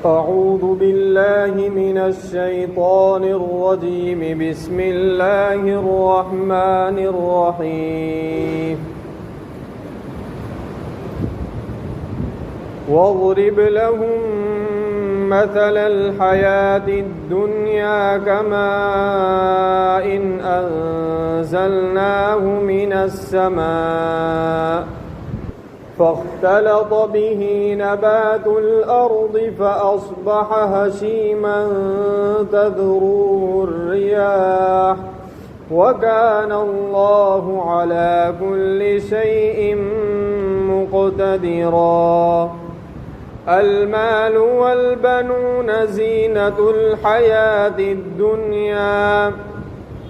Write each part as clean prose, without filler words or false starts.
أعوذ بالله من الشيطان الرجيم. بسم الله الرحمن الرحيم. واضرب لهم مثل الحياة الدنيا كماء أنزلناه من السماء فاختلط به نبات الأرض فأصبح هشيما تذروه الرياح وكان الله على كل شيء مقتدرا. المال والبنون زينة الحياة الدنيا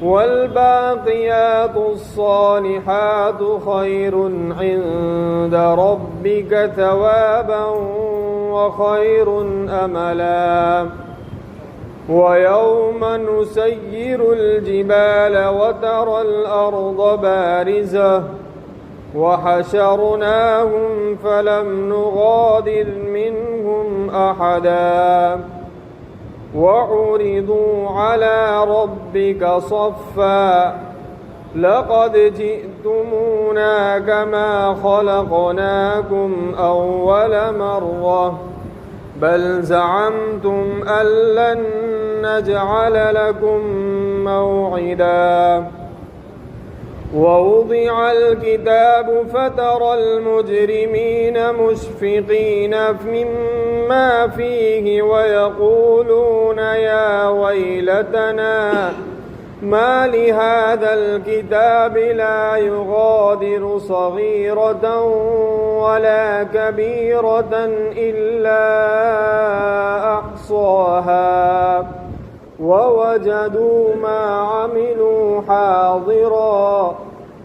والباقيات الصالحات خير عند ربك ثوابا وخير أملا. ويوم نسير الجبال وترى الأرض بارزة وحشرناهم فلم نغادر منهم أحدا وعرضوا على ربك صفا لقد جئتمونا كما خلقناكم أول مرة بل زعمتم أن لن نجعل لكم موعدا. ووضع الكتاب فترى المجرمين مشفقين مما فيه ويقولون يا ويلتنا ما لهذا الكتاب لا يغادر صغيرة ولا كبيرة إلا أحصاها ووجدوا ما عملوا حاضرا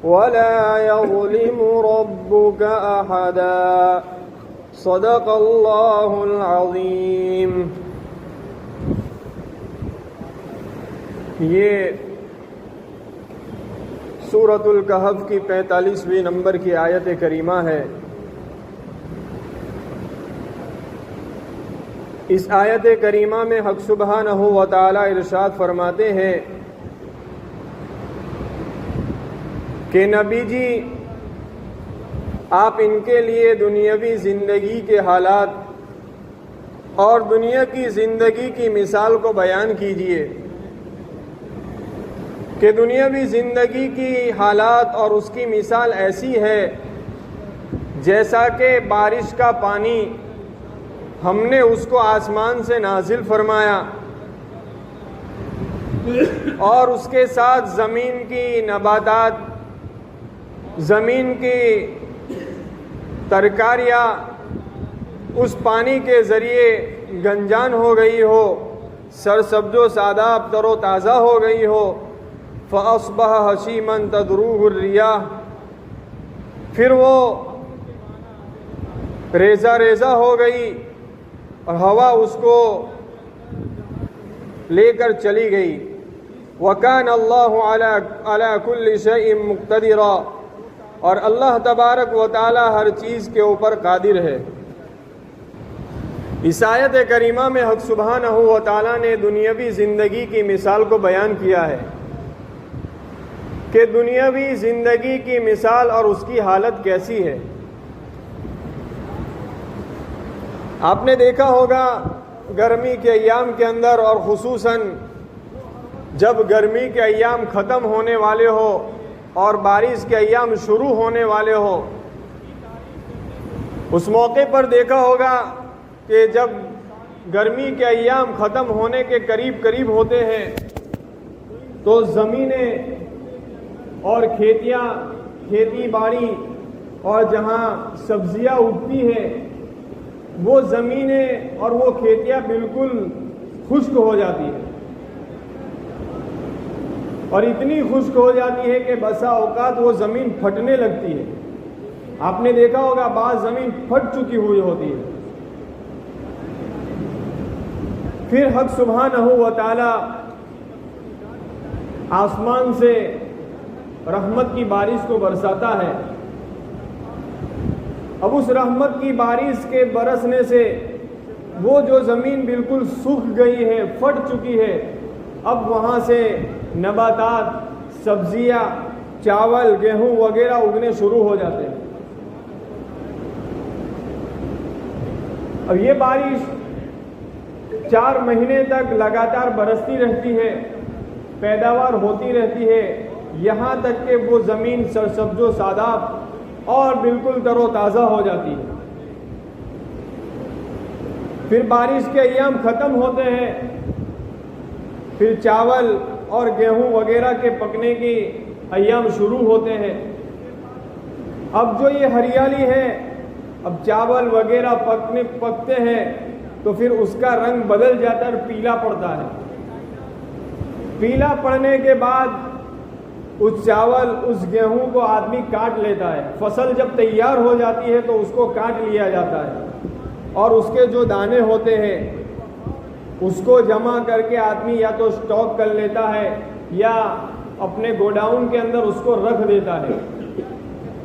ولا يظلم ربك أحدا. صدق الله العظيم. یہ سورۃ الکہف کی 45ویں نمبر کی آیت کریمہ ہے. اس آیت کریمہ میں حق سبحانہ و تعالی ارشاد فرماتے ہیں کہ نبی جی آپ ان کے لیے دنیاوی زندگی کے حالات اور دنیا کی زندگی کی مثال کو بیان کیجئے کہ دنیاوی زندگی کی حالات اور اس کی مثال ایسی ہے جیسا کہ بارش کا پانی ہم نے اس کو آسمان سے نازل فرمایا اور اس کے ساتھ زمین کی نباتات، زمین کی ترکاریاں اس پانی کے ذریعے گنجان ہو گئی ہو، سرسبز و شاداب تر و تازہ ہو گئی ہو. فَأَصْبَحَ هَشِيمًا تَذْرُوهُ الرِّيَاحُ، پھر وہ ریزہ ریزہ ہو گئی اور ہوا اس کو لے کر چلی گئی. وَكَانَ اللَّهُ عَلَى كُلِّ شَيْءٍ مُقْتَدِرًا، اور اللہ تبارک و تعالی ہر چیز کے اوپر قادر ہے. اس آیت کریمہ میں حق سبحانہ و تعالی نے دنیاوی زندگی کی مثال کو بیان کیا ہے کہ دنیاوی زندگی کی مثال اور اس کی حالت کیسی ہے. آپ نے دیکھا ہوگا گرمی کے ایام کے اندر، اور خصوصاً جب گرمی کے ایام ختم ہونے والے ہو اور بارش کے ایام شروع ہونے والے ہو، اس موقع پر دیکھا ہوگا کہ جب گرمی کے ایام ختم ہونے کے قریب ہوتے ہیں تو زمینیں اور کھیتیاں، کھیتی باڑی اور جہاں سبزیاں اگتی ہیں وہ زمینیں اور وہ کھیتیاں بالکل خشک ہو جاتی ہیں، اور اتنی خشک ہو جاتی ہے کہ بسا اوقات وہ زمین پھٹنے لگتی ہے. آپ نے دیکھا ہوگا بعض زمین پھٹ چکی ہوئی ہوتی ہے. پھر حق سبحانہ و تعالی آسمان سے رحمت کی بارش کو برساتا ہے. اب اس رحمت کی بارش کے برسنے سے وہ جو زمین بالکل سوکھ گئی ہے، پھٹ چکی ہے، اب وہاں سے نباتات، سبزیاں، چاول، گیہوں وغیرہ اگنے شروع ہو جاتے ہیں. اب یہ بارش 4 مہینے تک لگاتار برستی رہتی ہے، پیداوار ہوتی رہتی ہے، یہاں تک کہ وہ زمین سرسبز و شاداب اور بالکل تر و تازہ ہو جاتی ہے. پھر بارش کے ایام ختم ہوتے ہیں، پھر چاول اور گیہوں وغیرہ کے پکنے کی ایام شروع ہوتے ہیں. اب جو یہ ہریالی ہے، اب چاول وغیرہ پکتے ہیں تو پھر اس کا رنگ بدل جاتا ہے اور پیلا پڑتا ہے. پیلا پڑنے کے بعد اس چاول، اس گیہوں کو آدمی کاٹ لیتا ہے. فصل جب تیار ہو جاتی ہے تو اس کو کاٹ لیا جاتا ہے اور اس کے جو دانے ہوتے ہیں اس کو جمع کر کے آدمی یا تو اسٹاک کر لیتا ہے یا اپنے گوڈاؤن کے اندر اس کو رکھ دیتا ہے.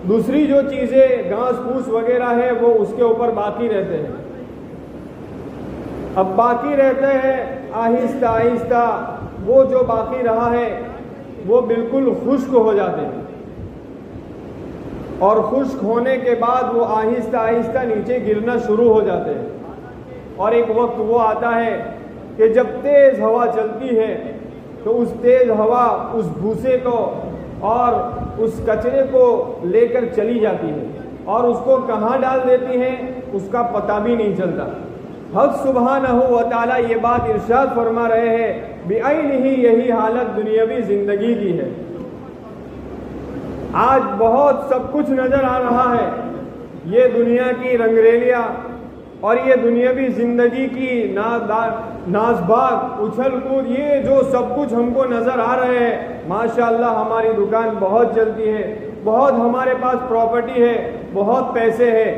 دوسری جو چیزیں گھاس پھوس وغیرہ ہے وہ اس کے اوپر باقی رہتے ہیں. اب باقی رہتے ہیں، آہستہ آہستہ وہ جو باقی رہا ہے وہ بالکل خشک ہو جاتے ہیں اور خشک ہونے کے بعد وہ آہستہ آہستہ نیچے گرنا شروع ہو جاتے ہیں. اور ایک وقت وہ آتا ہے کہ جب تیز ہوا چلتی ہے تو اس تیز ہوا اس بھوسے کو اور اس کچرے کو لے کر چلی جاتی ہے اور اس کو کہاں ڈال دیتی ہے اس کا پتہ بھی نہیں چلتا. حق سبحانہ و تعالیٰ یہ بات ارشاد فرما رہے ہیں، بعینہ یہی حالت دنیاوی زندگی کی ہے. آج بہت سب کچھ نظر آ رہا ہے، یہ دنیا کی رنگریلیاں اور یہ دنیاوی زندگی کی ناز باغ، اچھل کود، یہ جو سب کچھ ہم کو نظر آ رہے ہیں. ماشاءاللہ ہماری دکان بہت چلتی ہے، بہت ہمارے پاس پراپرٹی ہے، بہت پیسے ہیں.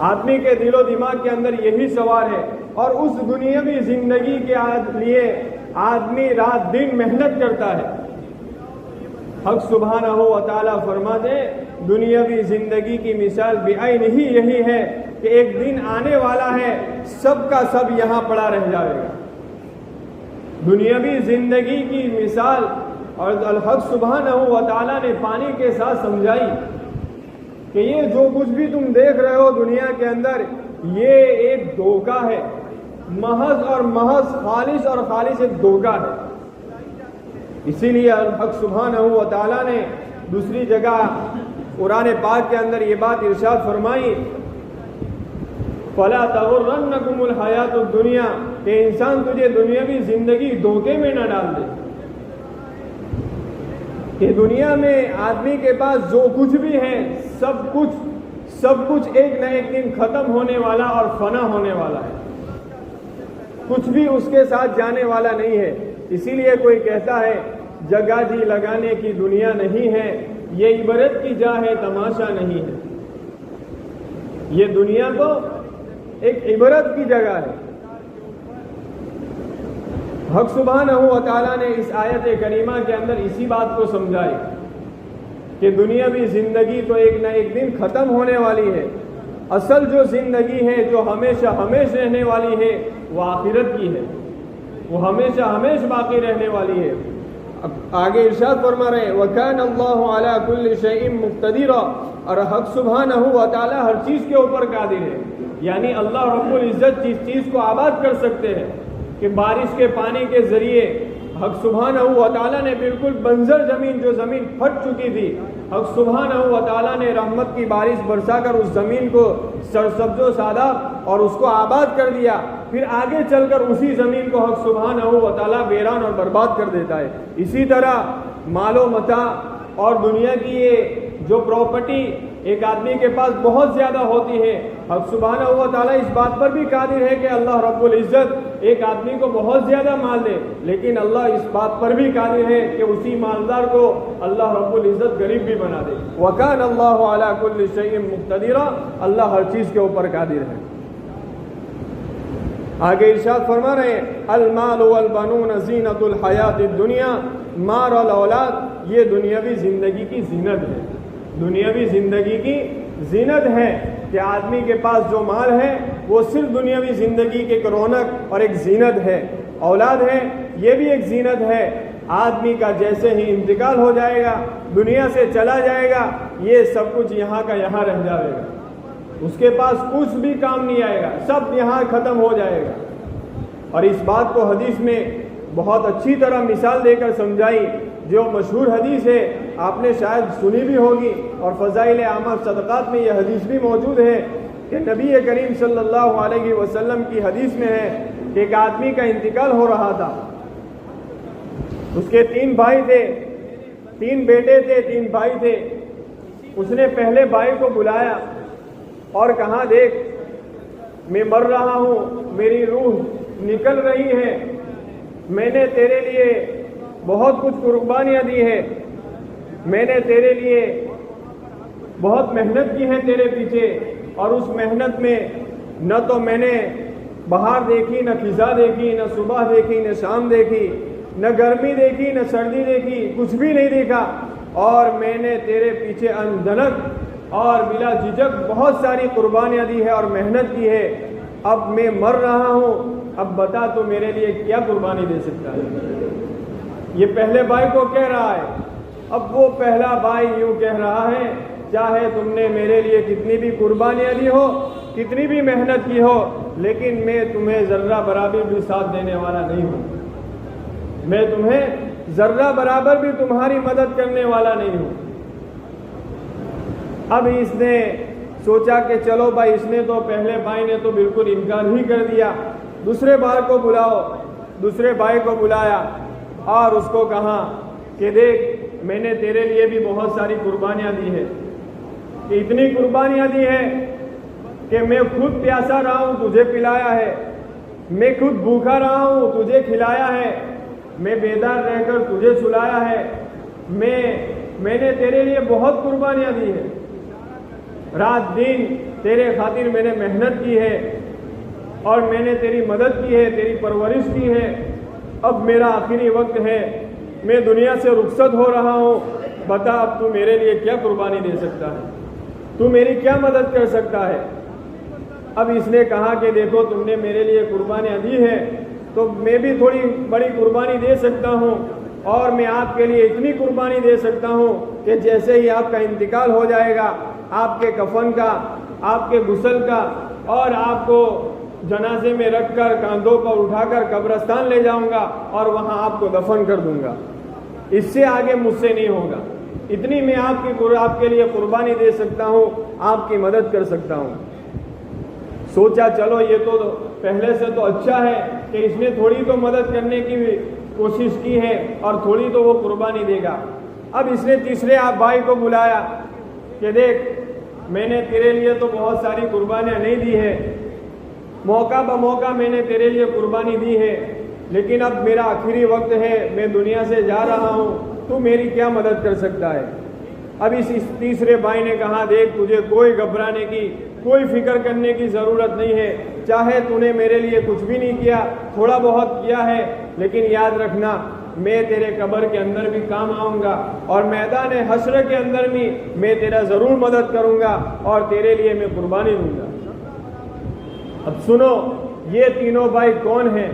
آدمی کے دل و دماغ کے اندر یہی سوال ہے اور اس دنیاوی زندگی کے لیے آدمی رات دن محنت کرتا ہے. حق سبحانہ و تعالیٰ فرماتے دنیاوی زندگی کی مثال بعینہ یہی ہے کہ ایک دن آنے والا ہے سب کا سب یہاں پڑا رہ جائے گا. دنیاوی زندگی کی مثال اور الحق سبحانہ و تعالیٰ نے پانی کے ساتھ سمجھائی کہ یہ جو کچھ بھی تم دیکھ رہے ہو دنیا کے اندر یہ ایک دھوکہ ہے، محض اور محض خالص اور خالص ایک دھوکہ ہے. اسی لیے الحق سبحانہ و تعالیٰ نے دوسری جگہ قرآن پاک کے اندر یہ بات ارشاد فرمائی، فَلَا تَغُرَّنَّكُمُ الْحَيَاةُ الدُّنْيَا، کہ انسان تجھے دنیاوی زندگی دھوکے میں نہ ڈال دے. کہ دنیا میں آدمی کے پاس جو کچھ بھی ہے سب کچھ ایک نہ ایک دن ختم ہونے والا اور فنا ہونے والا ہے، کچھ بھی اس کے ساتھ جانے والا نہیں ہے. اسی لیے کوئی کہتا ہے جگہ جی لگانے کی دنیا نہیں ہے، یہ عبرت کی جا ہے تماشا نہیں ہے. یہ دنیا تو ایک عبرت کی جگہ ہے. حق سبحانہ و تعالیٰ نے اس آیت کریمہ کے اندر اسی بات کو سمجھائی کہ دنیاوی زندگی تو ایک نہ ایک دن ختم ہونے والی ہے. اصل جو زندگی ہے جو ہمیشہ رہنے والی ہے وہ آخرت کی ہے، وہ ہمیشہ باقی رہنے والی ہے. آگے ارشاد فرما رہے وَكَانَ اللَّهُ عَلَى كُلِّ شَيْءٍ مُقْتَدِرًا، اور حق سبحانہ و تعالیٰ ہر چیز کے اوپر قادر ہے. یعنی اللہ رب العزت جس چیز کو آباد کر سکتے ہیں کہ بارش کے پانی کے ذریعے حق سبحانہ و تعالیٰ نے بالکل بنجر زمین، جو زمین پھٹ چکی تھی، حق سبحانہ و تعالیٰ نے رحمت کی بارش برسا کر اس زمین کو سرسبز و شاداب اور اس کو آباد کر دیا. پھر آگے چل کر اسی زمین کو حق سبحانہ و تعالیٰ ویران اور برباد کر دیتا ہے. اسی طرح مال و متاع اور دنیا کی یہ جو پراپرٹی ایک آدمی کے پاس بہت زیادہ ہوتی ہے، حق سبحانہ و تعالیٰ اس بات پر بھی قادر ہے کہ اللہ رب العزت ایک آدمی کو بہت زیادہ مال دے، لیکن اللہ اس بات پر بھی قادر ہے کہ اسی مالدار کو اللہ رب العزت غریب بھی بنا دے. وَكَانَ اللَّهُ عَلَى كُلِّ شَيْءٍ مُقْتَدِرًا، اللہ ہر چیز کے اوپر قادر ہے. آگے ارشاد فرما رہے ہیں المال والبنون زینت الحیات الدنیا، مال اور اولاد یہ دنیاوی زندگی کی زینت ہے، دنیاوی زندگی کی زینت ہے کہ آدمی کے پاس جو مال ہے وہ صرف دنیاوی زندگی کی ایک رونق اور ایک زینت ہے، اولاد ہے یہ بھی ایک زینت ہے۔ آدمی کا جیسے ہی انتقال ہو جائے گا، دنیا سے چلا جائے گا، یہ سب کچھ یہاں کا یہاں رہ جائے گا، اس کے پاس کچھ بھی کام نہیں آئے گا، سب یہاں ختم ہو جائے گا۔ اور اس بات کو حدیث میں بہت اچھی طرح مثال دے کر سمجھائی، جو مشہور حدیث ہے آپ نے شاید سنی بھی ہوگی، اور فضائل اعمال صدقات میں یہ حدیث بھی موجود ہے کہ نبی کریم صلی اللہ علیہ وسلم کی حدیث میں ہے کہ ایک آدمی کا انتقال ہو رہا تھا، اس کے 3 بھائی تھے، 3 بیٹے تھے، 3 بھائی تھے۔ اس نے پہلے بھائی کو بلایا اور کہا دیکھ میں مر رہا ہوں، میری روح نکل رہی ہے، میں نے تیرے لیے بہت کچھ قربانیاں دی ہے، میں نے تیرے لیے بہت محنت کی ہے تیرے پیچھے، اور اس محنت میں نہ تو میں نے بہار دیکھی، نہ خزاں دیکھی، نہ صبح دیکھی، نہ شام دیکھی، نہ گرمی دیکھی، نہ سردی دیکھی، کچھ بھی نہیں دیکھا، اور میں نے تیرے پیچھے اندھنک اور بلا جھجک بہت ساری قربانیاں دی ہے اور محنت کی ہے، اب میں مر رہا ہوں، اب بتا تو میرے لیے کیا قربانی دے سکتا ہے؟ یہ پہلے بھائی کو کہہ رہا ہے۔ اب وہ پہلا بھائی یوں کہہ رہا ہے چاہے تم نے میرے لیے کتنی بھی قربانیاں دی ہو، کتنی بھی محنت کی ہو، لیکن میں تمہیں ذرہ برابر بھی ساتھ دینے والا نہیں ہوں، میں تمہیں ذرہ برابر بھی تمہاری مدد کرنے والا نہیں ہوں۔ اب اس نے سوچا کہ چلو بھائی، اس نے تو پہلے بھائی نے تو بالکل انکار ہی کر دیا، دوسرے بھائی کو بلاؤ۔ دوسرے بھائی کو بلایا اور اس کو کہا کہ دیکھ میں نے تیرے لیے بھی بہت ساری قربانیاں دی ہے، کہ اتنی قربانیاں دی ہے کہ میں خود پیاسا رہا ہوں، تجھے پلایا ہے، میں خود بھوکا رہا ہوں، تجھے کھلایا ہے، میں بیدار رہ کر تجھے سلایا ہے، میں نے تیرے لیے بہت قربانیاں دی ہے، رات دن تیرے خاطر میں نے محنت کی ہے، اور میں نے تیری مدد کی ہے، تیری پرورش کی ہے، اب میرا آخری وقت ہے، میں دنیا سے رخصت ہو رہا ہوں، بتا اب تو میرے لیے کیا قربانی دے سکتا ہے، تو میری کیا مدد کر سکتا ہے؟ اب اس نے کہا کہ دیکھو تم نے میرے لیے قربانیاں دی ہے تو میں بھی تھوڑی بڑی قربانی دے سکتا ہوں، اور میں آپ کے لیے اتنی قربانی دے سکتا ہوں کہ جیسے ہی آپ کا انتقال ہو جائے گا، آپ کے کفن کا، آپ کے غسل کا، اور آپ کو جنازے میں رکھ کر کاندھوں پر اٹھا کر قبرستان لے جاؤں گا اور وہاں آپ کو دفن کر دوں گا، اس سے آگے مجھ سے نہیں ہوگا، اتنی میں آپ کے لیے قربانی دے سکتا ہوں، آپ کی مدد کر سکتا ہوں۔ سوچا چلو یہ تو پہلے سے تو اچھا ہے کہ اس نے تھوڑی تو مدد کرنے کی کوشش کی ہے اور تھوڑی تو وہ قربانی دے گا۔ اب اس نے تیسرے بھائی کو بلایا کہ دیکھ میں نے تیرے لیے تو بہت ساری قربانیاں نہیں دی ہے، موقع بموقع میں نے تیرے لیے قربانی دی ہے، لیکن اب میرا آخری وقت ہے، میں دنیا سے جا رہا ہوں، تو میری کیا مدد کر سکتا ہے؟ اب اس تیسرے بھائی نے کہا دیکھ تجھے کوئی گھبرانے کی، کوئی فکر کرنے کی ضرورت نہیں ہے، چاہے تو نے میرے لیے کچھ بھی نہیں کیا، تھوڑا بہت کیا ہے، لیکن یاد رکھنا میں تیرے قبر کے اندر بھی کام آؤں گا، اور میدان حشر کے اندر بھی میں تیرا ضرور مدد کروں گا، اور تیرے لیے میں قربانی دوں گا۔ اب سنو یہ تینوں بھائی کون ہیں؟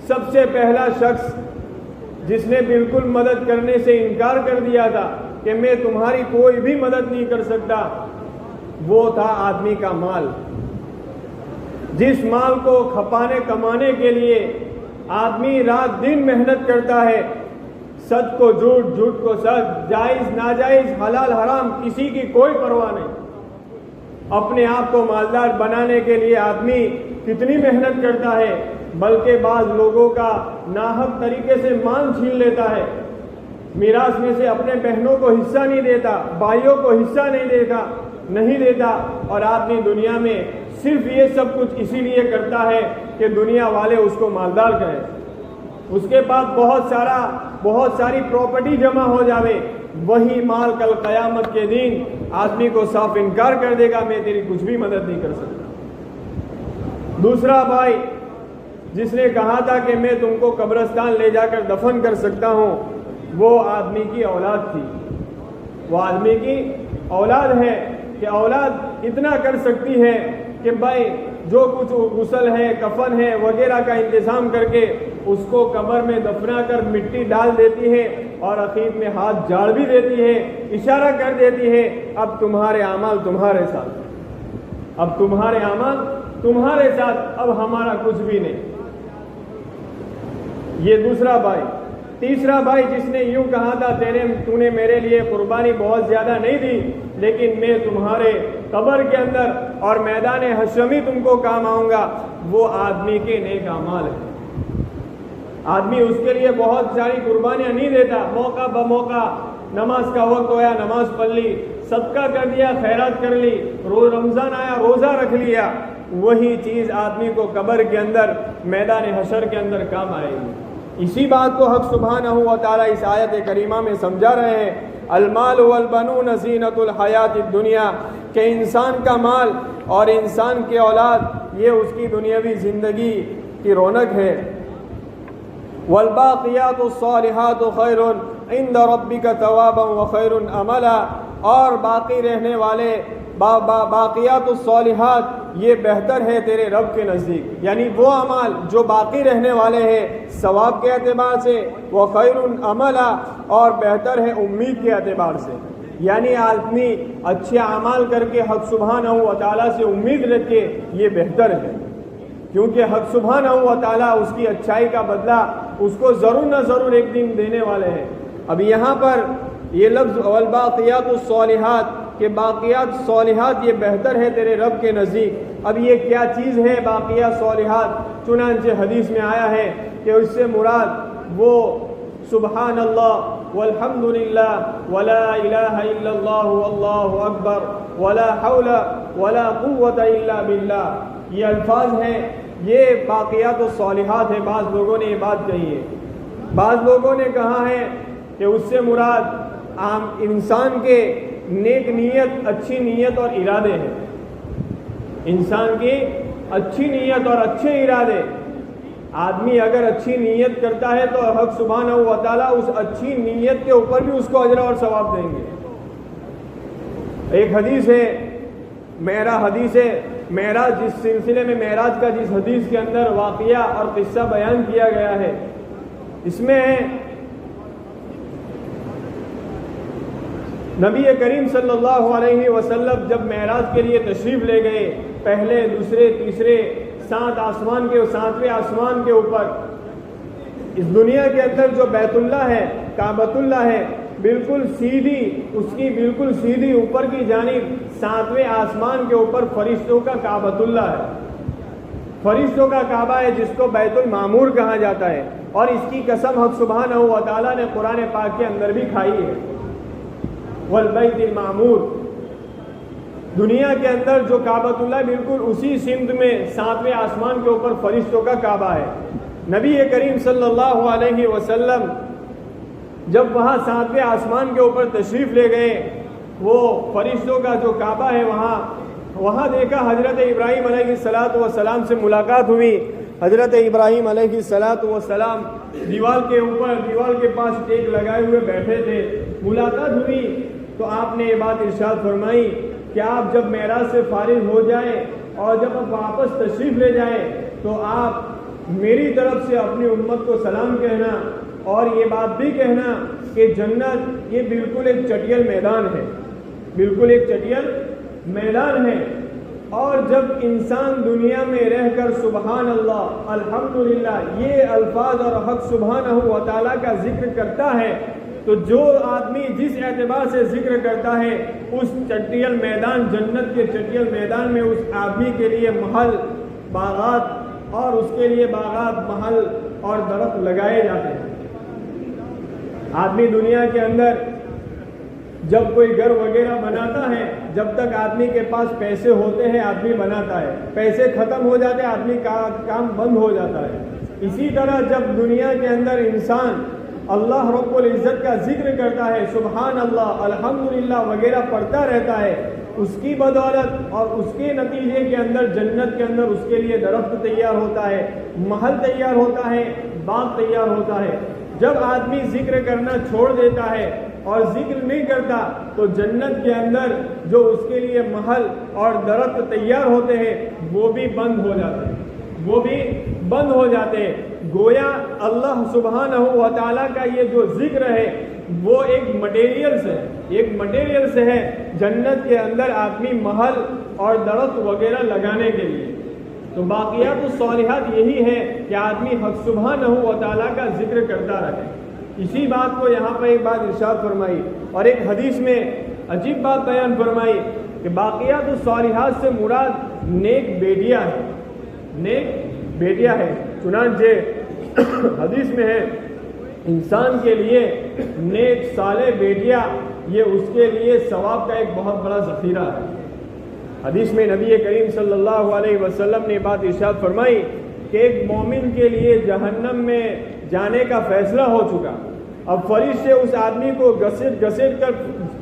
سب سے پہلا شخص جس نے بالکل مدد کرنے سے انکار کر دیا تھا کہ میں تمہاری کوئی بھی مدد نہیں کر سکتا، وہ تھا آدمی کا مال۔ جس مال کو کھپانے کمانے کے لیے آدمی رات دن محنت کرتا ہے، سچ کو جھوٹ، جھوٹ کو سچ، جائز ناجائز، حلال حرام، کسی کی کوئی پرواہ نہیں، اپنے آپ کو مالدار بنانے کے لیے آدمی کتنی محنت کرتا ہے، بلکہ بعض لوگوں کا ناحق طریقے سے مال چھین لیتا ہے، میراث میں سے اپنے بہنوں کو حصہ نہیں دیتا، بھائیوں کو حصہ نہیں دیتا، اور آدمی دنیا میں صرف یہ سب کچھ اسی لیے کرتا ہے کہ دنیا والے اس کو مالدار کہیں، اس کے پاس بہت ساری پراپرٹی جمع ہو جاوے، وہی مال کل قیامت کے دن آدمی کو صاف انکار کر دے گا، میں تیری کچھ بھی مدد نہیں کر سکتا۔ دوسرا بھائی جس نے کہا تھا کہ میں تم کو قبرستان لے جا کر دفن کر سکتا ہوں، وہ آدمی کی اولاد تھی. وہ آدمی کی اولاد ہے کہ اولاد اتنا کر سکتی ہے کہ بھائی جو کچھ غسل ہے، کفن ہے وغیرہ کا انتظام کر کے اس کو قبر میں دفنا کر مٹی ڈال دیتی ہے اور عقیق میں ہاتھ جاڑ بھی دیتی ہے، اشارہ کر دیتی ہے اب تمہارے اعمال تمہارے ساتھ، اب تمہارے اعمال تمہارے ساتھ، اب ہمارا کچھ بھی نہیں. یہ دوسرا بھائی. تیسرا بھائی جس نے یوں کہا تھا تو نے میرے لیے قربانی بہت زیادہ نہیں دی، لیکن میں تمہارے قبر کے اندر اور میدان حشر تم کو کام آؤں گا، وہ آدمی کے نیک اعمال ہے. آدمی اس کے لیے بہت ساری قربانیاں نہیں دیتا، موقع بموقع نماز کا وقت ہویا نماز پڑھ لی، صدقہ کر دیا، خیرات کر لی، رمضان آیا روزہ رکھ لیا، وہی چیز آدمی کو قبر کے اندر میدان حشر کے اندر کام آئے گی. اسی بات کو حق سبحانہ و تعالیٰ اس آیت کریمہ میں سمجھا رہے ہیں، المال والبنون زینت الحیات الدنیا، کہ انسان کا مال اور انسان کی اولاد یہ اس کی دنیاوی زندگی کی رونق ہے. والباقیات الصالحات خیر عند ربک ثوابا وخیر عملا، اور باقی رہنے والے باقیات الصالحات یہ بہتر ہے تیرے رب کے نزدیک، یعنی وہ اعمال جو باقی رہنے والے ہیں ثواب کے اعتبار سے، وخیر عملا، اور بہتر ہے امید کے اعتبار سے. یعنی آدمی اچھے اعمال کر کے حق سبحانہ و تعالیٰ سے امید رکھے، یہ بہتر ہے، کیونکہ حق سبحانہ و تعالیٰ اس کی اچھائی کا بدلہ اس کو ضرور نہ ضرور ایک دن دینے والے ہیں. اب یہاں پر یہ لفظ والباقیات الصالحات کہ باقیات صالحات یہ بہتر ہے تیرے رب کے نزدیک. اب یہ کیا چیز ہے باقیات صالحات؟ چنانچہ حدیث میں آیا ہے کہ اس سے مراد وہ سبحان اللہ والحمد للہ ولا الہ الا اللہ واللہ اکبر ولا حول ولا قوت الا باللہ، یہ الفاظ ہیں، یہ باقیات الصالحات ہے. بعض لوگوں نے یہ بات کہی ہے، بعض لوگوں نے کہا ہے کہ اس سے مراد انسان کے نیک نیت، اچھی نیت اور ارادے ہیں. انسان کی اچھی نیت اور اچھے ارادے. آدمی اگر اچھی نیت کرتا ہے تو حق سبحانہ و تعالیٰ اس اچھی نیت کے اوپر بھی اس کو اجر اور ثواب دیں گے. ایک حدیث ہے، حدیث ہے معراج، جس سلسلے میں معراج کا جس حدیث کے اندر واقعہ اور قصہ بیان کیا گیا ہے، اس میں نبی کریم صلی اللہ علیہ وسلم جب معراج کے لیے تشریف لے گئے، پہلے دوسرے تیسرے 7 آسمان کے 7ویں آسمان کے اوپر، اس دنیا کے اندر جو بیت اللہ ہے، کعبۃ اللہ ہے، بالکل سیدھی، اس کی بالکل سیدھی اوپر کی جانب 7ویں آسمان کے اوپر فرشتوں کا کعبۃ اللہ ہے، فرشتوں کا کعبہ ہے جس کو بیت المعمور کہا جاتا ہے. اور اس کی قسم حق سبحانہ و تعالیٰ نے قرآن پاک کے اندر بھی کھائی ہے، والبیت المعمور. دنیا کے اندر جو کعبۃ اللہ بالکل اسی سمت میں 7ویں آسمان کے اوپر فرشتوں کا کعبہ ہے. نبی کریم صلی اللہ علیہ وسلم جب وہاں 7ویں آسمان کے اوپر تشریف لے گئے، وہ فرشتوں کا جو کعبہ ہے وہاں دیکھا حضرت ابراہیم علیہ السلام سے ملاقات ہوئی. حضرت ابراہیم علیہ السلام دیوار کے اوپر، دیوار کے پاس ٹیک لگائے ہوئے بیٹھے تھے. ملاقات ہوئی تو آپ نے یہ بات ارشاد فرمائی کہ آپ جب معراج سے فارغ ہو جائیں اور جب آپ واپس تشریف لے جائیں تو آپ میری طرف سے اپنی امت کو سلام کہنا، اور یہ بات بھی کہنا کہ جنت یہ بالکل ایک چٹیل میدان ہے، بالکل ایک چٹیل میدان ہے. اور جب انسان دنیا میں رہ کر سبحان اللہ، الحمدللہ یہ الفاظ اور حق سبحانہ و تعالیٰ کا ذکر کرتا ہے، تو جو آدمی جس اعتبار سے ذکر کرتا ہے اس چٹیل میدان، جنت کے چٹیل میدان میں اس آدمی کے لیے محل، باغات، اور اس کے لیے باغات، محل اور درخت لگائے جاتے ہیں. آدمی دنیا کے اندر جب کوئی گھر وغیرہ بناتا ہے، جب تک آدمی کے پاس پیسے ہوتے ہیں آدمی بناتا ہے، پیسے ختم ہو جاتے ہیں آدمی کا کام بند ہو جاتا ہے. اسی طرح جب دنیا کے اندر انسان اللہ رب العزت کا ذکر کرتا ہے، سبحان اللہ، الحمدللہ وغیرہ پڑھتا رہتا ہے، اس کی بدولت اور اس کے نتیجے کے اندر جنت کے اندر اس کے لیے درخت تیار ہوتا ہے، محل تیار ہوتا ہے، باغ تیار ہوتا ہے۔ جب آدمی ذکر کرنا چھوڑ دیتا ہے اور ذکر نہیں کرتا تو جنت کے اندر جو اس کے لیے محل اور درخت تیار ہوتے ہیں وہ بھی بند ہو جاتے ہیں، وہ بھی بند ہو جاتے ہیں۔ گویا اللہ سبحانہ و تعالیٰ کا یہ جو ذکر ہے وہ ایک مٹیریل سے ہے جنت کے اندر آدمی محل اور درخت وغیرہ لگانے کے لیے۔ تو باقیات الصالحات یہی ہے کہ آدمی حق سبحانہ و تعالیٰ کا ذکر کرتا رہے۔ اسی بات کو یہاں پر ایک بات ارشاد فرمائی اور ایک حدیث میں عجیب بات بیان فرمائی کہ باقیات الصالحات سے مراد نیک بیٹیاں ہیں، نیک بیٹیاں ہیں۔ چنانچہ حدیث میں ہے انسان کے لیے نیک صالح بیٹیاں یہ اس کے لیے ثواب کا ایک بہت بڑا ذخیرہ ہے۔ حدیث میں نبی کریم صلی اللہ علیہ وسلم نے بات ارشاد فرمائی کہ ایک مومن کے لیے جہنم میں جانے کا فیصلہ ہو چکا، اب فرشتے اس آدمی کو گھسیٹ کر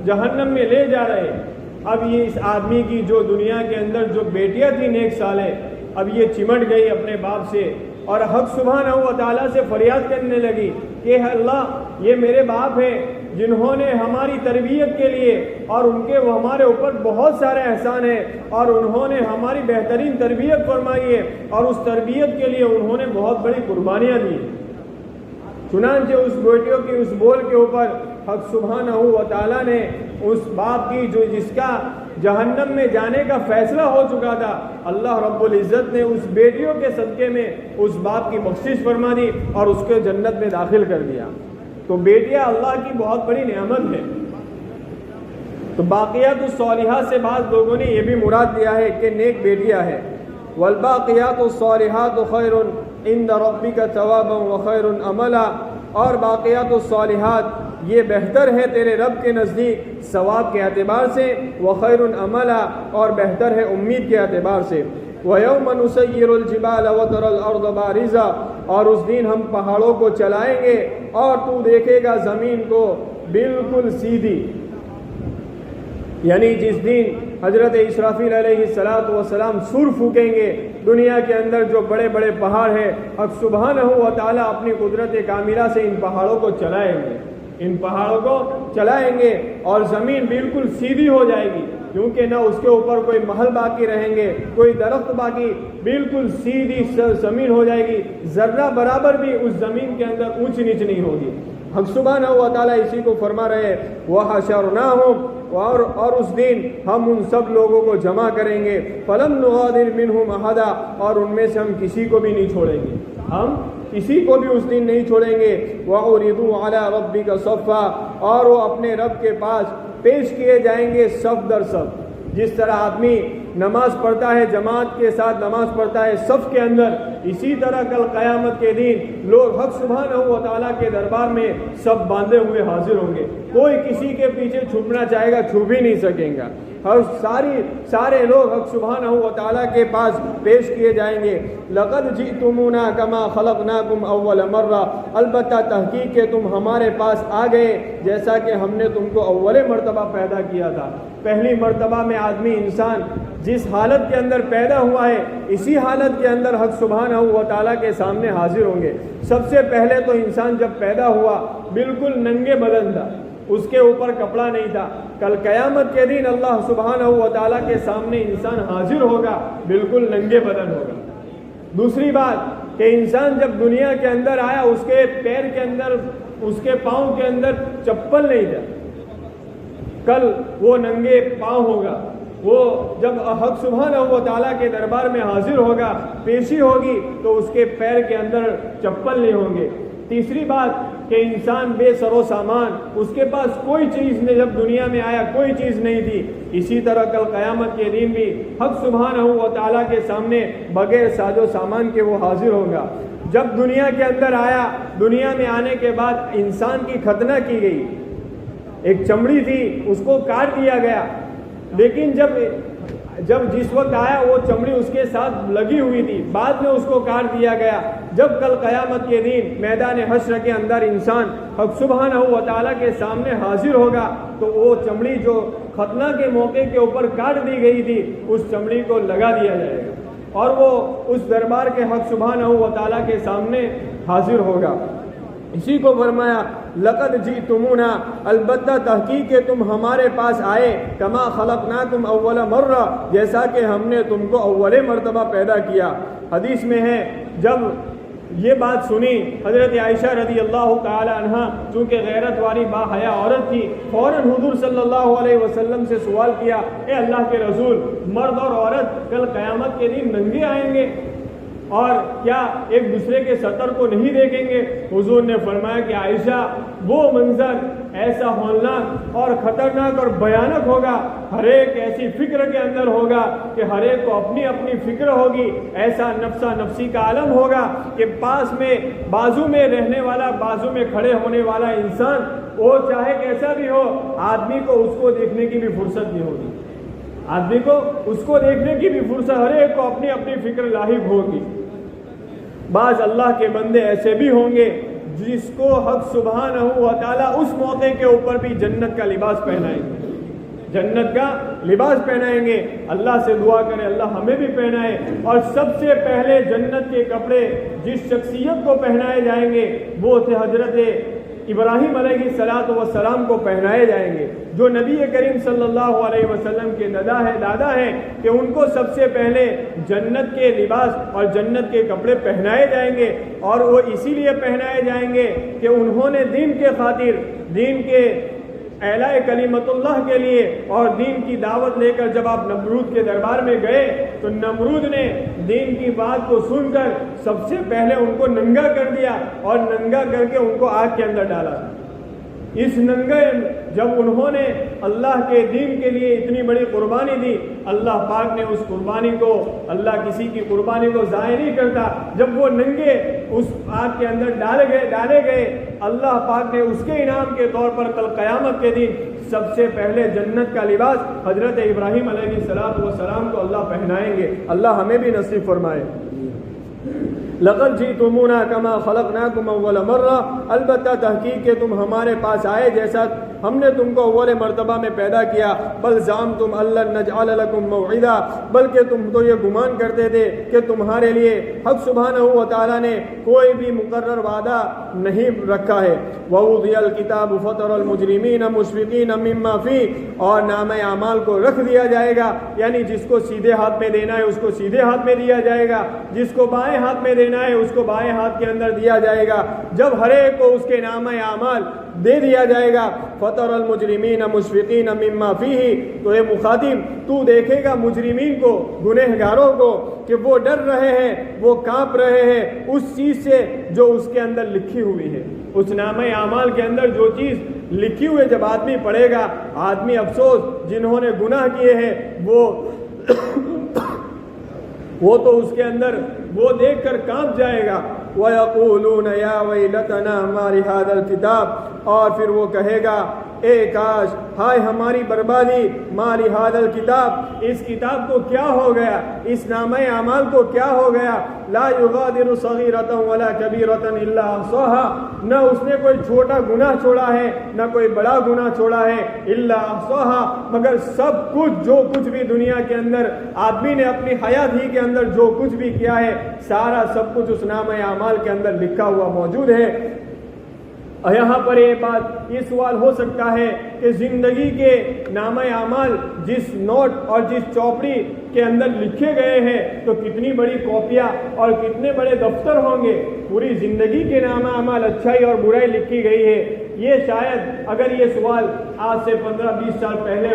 جہنم میں لے جا رہے ہیں۔ اب یہ اس آدمی کی جو دنیا کے اندر جو بیٹیاں تھیں نیک صالح، اب یہ چمٹ گئی اپنے باپ سے اور حق سبحانہ و تعالیٰ سے فریاد کرنے لگی کہ اللہ یہ میرے باپ ہیں جنہوں نے ہماری تربیت کے لیے اور ان کے وہ ہمارے اوپر بہت سارے احسان ہیں اور انہوں نے ہماری بہترین تربیت فرمائی ہے اور اس تربیت کے لیے انہوں نے بہت بڑی قربانیاں دی۔ چنانچہ اس بیٹیوں کی اس بول کے اوپر حق سبحانہ و تعالیٰ نے اس باپ کی جو جس کا جہنم میں جانے کا فیصلہ ہو چکا تھا، اللہ رب العزت نے اس بیٹیوں کے صدقے میں اس باپ کی بخشش فرما دی اور اس کو جنت میں داخل کر دیا۔ تو بیٹیاں اللہ کی بہت بڑی نعمت ہے۔ تو باقیات الصالحات سے بعض لوگوں نے یہ بھی مراد لیا ہے کہ نیک بیٹیاں ہیں۔ والباقیات الصالحات خیر عند ربک ثوابا وخیر عملا، اور باقیات الصالحات یہ بہتر ہے تیرے رب کے نزدیک ثواب کے اعتبار سے، وخیر عملا اور بہتر ہے امید کے اعتبار سے۔ وَيَوْمَ نُسَيِّرُ الْجِبَالَ وَتَرَى الْأَرْضَ بَارِزَةً، اور اس دن ہم پہاڑوں کو چلائیں گے اور تو دیکھے گا زمین کو بالکل سیدھی، یعنی جس دن حضرت اسرافیل علیہ السلام سور پھونکیں گے، دنیا کے اندر جو بڑے بڑے پہاڑ ہیں حق سبحانہ و تعالیٰ اپنی قدرت کاملہ سے ان پہاڑوں کو چلائیں گے، ان پہاڑوں کو چلائیں گے اور زمین بالکل سیدھی ہو جائے گی، کیونکہ نہ اس کے اوپر کوئی محل باقی رہیں گے، کوئی درخت باقی، بالکل سیدھی زمین ہو جائے گی، ذرہ برابر بھی اس زمین کے اندر اونچ نیچ نہیں ہوگی۔ حق سبحانہ و تعالیٰ اسی کو فرما رہے ہیں وَحَشَرْنَاهُمْ، اور اس دن ہم ان سب لوگوں کو جمع کریں گے، فَلَمْ نُغَادِرْ مِنْهُمْ أَحَدًا، اور ان میں سے ہم کسی کو بھی نہیں چھوڑیں گے، ہم کسی کو بھی اس دن نہیں چھوڑیں گے۔ وَعُرِضُوا عَلَىٰ رَبِّكَ صَفًّا، اور وہ اپنے رب کے پاس پیش کیے جائیں گے صف در صف۔ جس طرح آدمی نماز پڑھتا ہے، جماعت کے ساتھ نماز پڑھتا ہے صف کے اندر، اسی طرح کل قیامت کے دن لوگ حق سبحانہ و تعالیٰ کے دربار میں سب باندھے ہوئے حاضر ہوں گے، کوئی کسی کے پیچھے چھپنا چاہے گا چھپ ہی نہیں سکیں گا، اور سارے لوگ حق سبحانہ و تعالیٰ کے پاس پیش کیے جائیں گے۔ لَقَدْ جِئْتُمُونَا كَمَا خَلَقْنَاكُمْ أَوَّلَ مَرَّةٍ، البتہ تحقیق کہ تم ہمارے پاس آ گئے جیسا کہ ہم نے تم کو اول مرتبہ پیدا کیا تھا۔ پہلی مرتبہ میں آدمی انسان جس حالت کے اندر پیدا ہوا ہے اسی حالت کے اندر حق سبحانہ و تعالیٰ کے سامنے حاضر ہوں گے۔ سب سے پہلے تو انسان جب پیدا ہوا بالکل ننگے بدن تھا، اس کے اوپر کپڑا نہیں تھا۔ کل قیامت کے دن اللہ سبحانہ و تعالیٰ کے سامنے انسان حاضر ہوگا، بالکل ننگے بدن ہوگا۔ دوسری بات کہ انسان جب دنیا کے اندر آیا اس کے پیر کے اندر، اس کے پاؤں کے اندر چپل نہیں تھا، کل وہ ننگے پاؤں ہوگا۔ وہ جب حق سبحانہ و تعالیٰ کے دربار میں حاضر ہوگا، پیشی ہوگی تو اس کے پیر کے اندر چپل نہیں ہوں گے۔ تیسری بات کہ انسان بے سر و سامان، اس کے پاس کوئی چیز نہیں، جب دنیا میں آیا کوئی چیز نہیں تھی۔ اسی طرح کل قیامت کے دن بھی حق سبحانہ و تعالیٰ کے سامنے بغیر ساز و سامان کے وہ حاضر ہوگا۔ جب دنیا کے اندر آیا، دنیا میں آنے کے بعد انسان کی ختنہ کی گئی، ایک چمڑی تھی اس کو کاٹ دیا گیا، لیکن جب جس وقت آیا وہ چمڑی اس کے ساتھ لگی ہوئی تھی، بعد میں اس کو کاٹ دیا گیا۔ جب کل قیامت کے دن میدان حشر کے اندر انسان حق سبحانہ و تعالیٰ کے سامنے حاضر ہوگا تو وہ چمڑی جو ختنہ کے موقع کے اوپر کاٹ دی گئی تھی اس چمڑی کو لگا دیا جائے گا اور وہ اس دربار کے حق سبحانہ و تعالیٰ کے سامنے حاضر ہوگا۔ اسی کو فرمایا لقد جئتمونا، البتہ تحقیق کہ تم ہمارے پاس آئے، کما خلقناکم اول مرہ، جیسا کہ ہم نے تم کو اول مرتبہ پیدا کیا۔ حدیث میں ہے جب یہ بات سنی حضرت عائشہ رضی اللہ تعالی عنہ چونکہ غیرت والی با حیا عورت تھی، فوراً حضور صلی اللہ علیہ وسلم سے سوال کیا، اے اللہ کے رسول، مرد اور عورت کل قیامت کے دن ننگے آئیں گے اور کیا ایک دوسرے کے سطر کو نہیں دیکھیں گے؟ حضور نے فرمایا کہ عائشہ وہ منظر ایسا ہولناک اور خطرناک اور بھیانک ہوگا، ہر ایک ایسی فکر کے اندر ہوگا کہ ہر ایک کو اپنی اپنی فکر ہوگی، ایسا نفسا نفسی کا عالم ہوگا کہ پاس میں بازو میں رہنے والا، بازو میں کھڑے ہونے والا انسان وہ چاہے کیسا بھی ہو، آدمی کو اس کو دیکھنے کی بھی فرصت نہیں ہوگی، آدمی کو اس کو دیکھنے کی بھی فرصت، ہر ایک کو اپنی اپنی فکر لاحق ہوگی۔ بعض اللہ کے بندے ایسے بھی ہوں گے جس کو حق سبحانہ و تعالیٰ اس موقع کے اوپر بھی جنت کا لباس پہنائیں گے، جنت کا لباس پہنائیں گے۔ اللہ سے دعا کریں اللہ ہمیں بھی پہنائے۔ اور سب سے پہلے جنت کے کپڑے جس شخصیت کو پہنائے جائیں گے وہ تھے حضرت ابراہیم علیہ السلام کو پہنائے جائیں گے، جو نبی کریم صلی اللہ علیہ وسلم کے دادا ہیں کہ ان کو سب سے پہلے جنت کے لباس اور جنت کے کپڑے پہنائے جائیں گے، اور وہ اسی لیے پہنائے جائیں گے کہ انہوں نے دین کے خاطر، دین کے اعلاء کلمت اللہ کے لیے اور دین کی دعوت لے کر جب آپ نمرود کے دربار میں گئے تو نمرود نے دین کی بات کو سن کر سب سے پہلے ان کو ننگا کر دیا اور ننگا کر کے ان کو آگ کے اندر ڈالا۔ اس ننگے جب انہوں نے اللہ کے دین کے لیے اتنی بڑی قربانی دی، اللہ پاک نے اس قربانی کو، اللہ کسی کی قربانی کو ضائع نہیں کرتا، جب وہ ننگے اس آگ کے اندر ڈالے گئے، اللہ پاک نے اس کے انعام کے طور پر کل قیامت کے دن سب سے پہلے جنت کا لباس حضرت ابراہیم علیہ السلام کو اللہ پہنائیں گے۔ اللہ ہمیں بھی نصیب فرمائے۔ لقد جئتمونا کما خلقناکم اول مرہ، البتہ تحقیق کہ تم ہمارے پاس آئے جیسا ہم نے تم کو اول مرتبہ میں پیدا کیا۔ بل زعمتم اللہ نجعل لکم موعدا، بلکہ تم تو یہ گمان کرتے تھے کہ تمہارے لیے حق سبحانہ و تعالیٰ نے کوئی بھی مقرر وعدہ نہیں رکھا ہے۔ ووضع الکتاب فتر المجرمین مشفقین مما فیہ، اور نامہ اعمال کو رکھ دیا جائے گا، یعنی جس کو سیدھے ہاتھ میں دینا ہے اس کو سیدھے ہاتھ میں دیا جائے گا، جس کو بائیں ہاتھ میں دینا ہے اس کو بائیں ہاتھ کے اندر دیا جائے گا۔ جب ہر ایک کو اس کے نامہ اعمال دے دیا جائے گا، فطر المجرمین مشفقین مما فیہ، تو اے مخاطب تو دیکھے گا مجرمین کو، گنہگاروں کو کہ وہ ڈر رہے ہیں، وہ کانپ رہے ہیں اس چیز سے جو اس کے اندر لکھی ہوئی ہے۔ اس نامہ اعمال کے اندر جو چیز لکھی ہوئی جب آدمی پڑھے گا، آدمی افسوس جنہوں نے گناہ کیے ہیں وہ تو اس کے اندر وہ دیکھ کر کانپ جائے گا۔ وَيَقُولُونَ يَا وَيْلَتَنَا مَا لِهَذَا الْكِتَابِ، اور پھر وہ کہے گا اے کاش، ہائے ہماری بربادی، مَا لِهَذَا الْكِتَابِ، اس کتاب کو کیا ہو گیا، اس نامہ اعمال کو کیا ہو گیا، لَا يُغَادِرُ صَغِيرَةً وَلَا كَبِيرَةً إِلَّا أَحْصَاهَا، نہ اس نے کوئی چھوٹا گناہ چھوڑا ہے نہ کوئی بڑا گناہ چھوڑا ہے، إِلَّا أَحْصَاهَا، مگر سب کچھ جو کچھ بھی دنیا کے اندر آدمی نے اپنی حیات ہی کے اندر جو کچھ بھی کیا ہے سارا سب کچھ اس نامہ اعمال کے اندر لکھا ہوا موجود ہے۔ یہاں پر یہ سوال ہو سکتا ہے کہ زندگی کے نامہ اعمال جس نوٹ اور جس چوپڑی کے اندر لکھے گئے ہیں تو کتنی بڑی کاپیاں اور کتنے بڑے دفتر ہوں گے، پوری زندگی کے نامہ اعمال اچھائی اور برائی لکھی گئی ہے۔ یہ شاید اگر یہ سوال آج سے 15-20 سال پہلے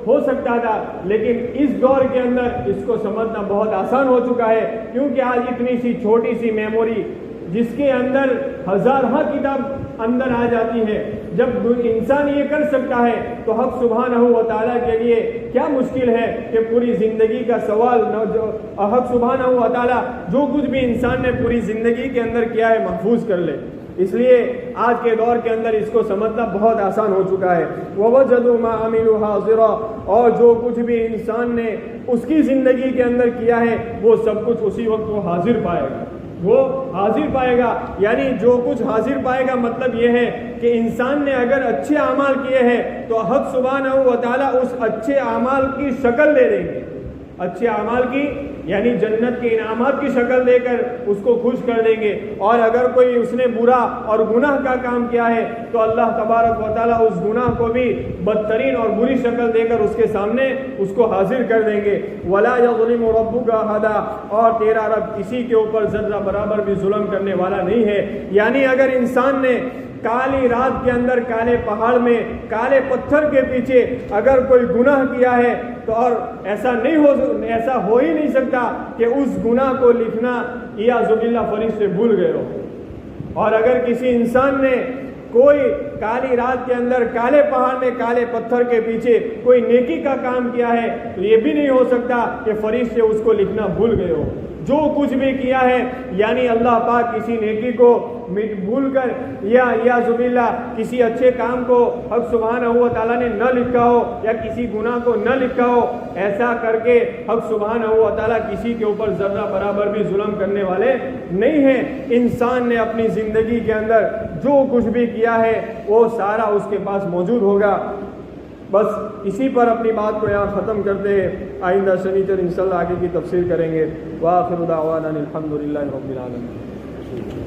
ہو سکتا تھا، لیکن اس دور کے اندر اس کو سمجھنا بہت آسان ہو چکا ہے، کیونکہ آج اتنی سی چھوٹی سی میموری جس کے اندر ہزارہ کتاب اندر آ جاتی ہے، جب انسان یہ کر سکتا ہے تو حق سبحانہ و تعالیٰ کے لیے کیا مشکل ہے کہ پوری زندگی کا سوال حق سبحانہ و تعالیٰ جو کچھ بھی انسان نے پوری زندگی کے اندر کیا ہے محفوظ کر لے۔ اس لیے آج کے دور کے اندر اس کو سمجھنا بہت آسان ہو چکا ہے۔ وَوَجَدُوا مَا عَمِلُوا حَاضِرًا، اور جو کچھ بھی انسان نے اس کی زندگی کے اندر کیا ہے وہ سب کچھ اسی وقت وہ حاضر پائے گا، وہ حاضر پائے گا، یعنی جو کچھ حاضر پائے گا مطلب یہ ہے کہ انسان نے اگر اچھے اعمال کیے ہیں تو حق سبحانہ و تعالیٰ اس اچھے اعمال کی شکل دے دیں گے، اچھے اعمال کی یعنی جنت کے انعامات کی شکل دے کر اس کو خوش کر دیں گے۔ اور اگر کوئی اس نے برا اور گناہ کا کام کیا ہے تو اللہ تبارک و تعالیٰ اس گناہ کو بھی بدترین اور بری شکل دے کر اس کے سامنے اس کو حاضر کر دیں گے۔ وَلَا يَظْلِمُ رَبُّكَ أَحَدًا، اور تیرا رب کسی کے اوپر ذرہ برابر بھی ظلم کرنے والا نہیں ہے۔ یعنی اگر انسان نے کالی رات کے اندر کالے پہاڑ میں کالے پتھر کے پیچھے اگر کوئی گناہ کیا ہے تو اور ایسا ہو ہی نہیں سکتا کہ اس گناہ کو لکھنا اعوذ باللہ فرشتے بھول گئے ہو۔ اور اگر کسی انسان نے کوئی کالی رات کے اندر کالے پہاڑ میں کالے پتھر کے پیچھے کوئی نیکی کا کام کیا ہے تو یہ بھی نہیں ہو سکتا کہ فرشتے اس کو لکھنا بھول گئے ہو۔ جو کچھ بھی کیا ہے یعنی اللہ پاک کسی نیکی کو بھول کر یا اعوذ باللہ کسی اچھے کام کو حق سبحانہ و تعالیٰ نے نہ لکھا ہو یا کسی گناہ کو نہ لکھا ہو، ایسا کر کے حق سبحانہ و تعالیٰ کسی کے اوپر ذرہ برابر بھی ظلم کرنے والے نہیں ہیں۔ انسان نے اپنی زندگی کے اندر جو کچھ بھی کیا ہے وہ سارا اس کے پاس موجود ہوگا۔ بس اسی پر اپنی بات کو یہاں ختم کرتے ہیں، آئندہ شنیچر انشاءاللہ آگے کی تفسیر کریں گے۔ وآخر دعوانا الحمدللہ رب العالمین۔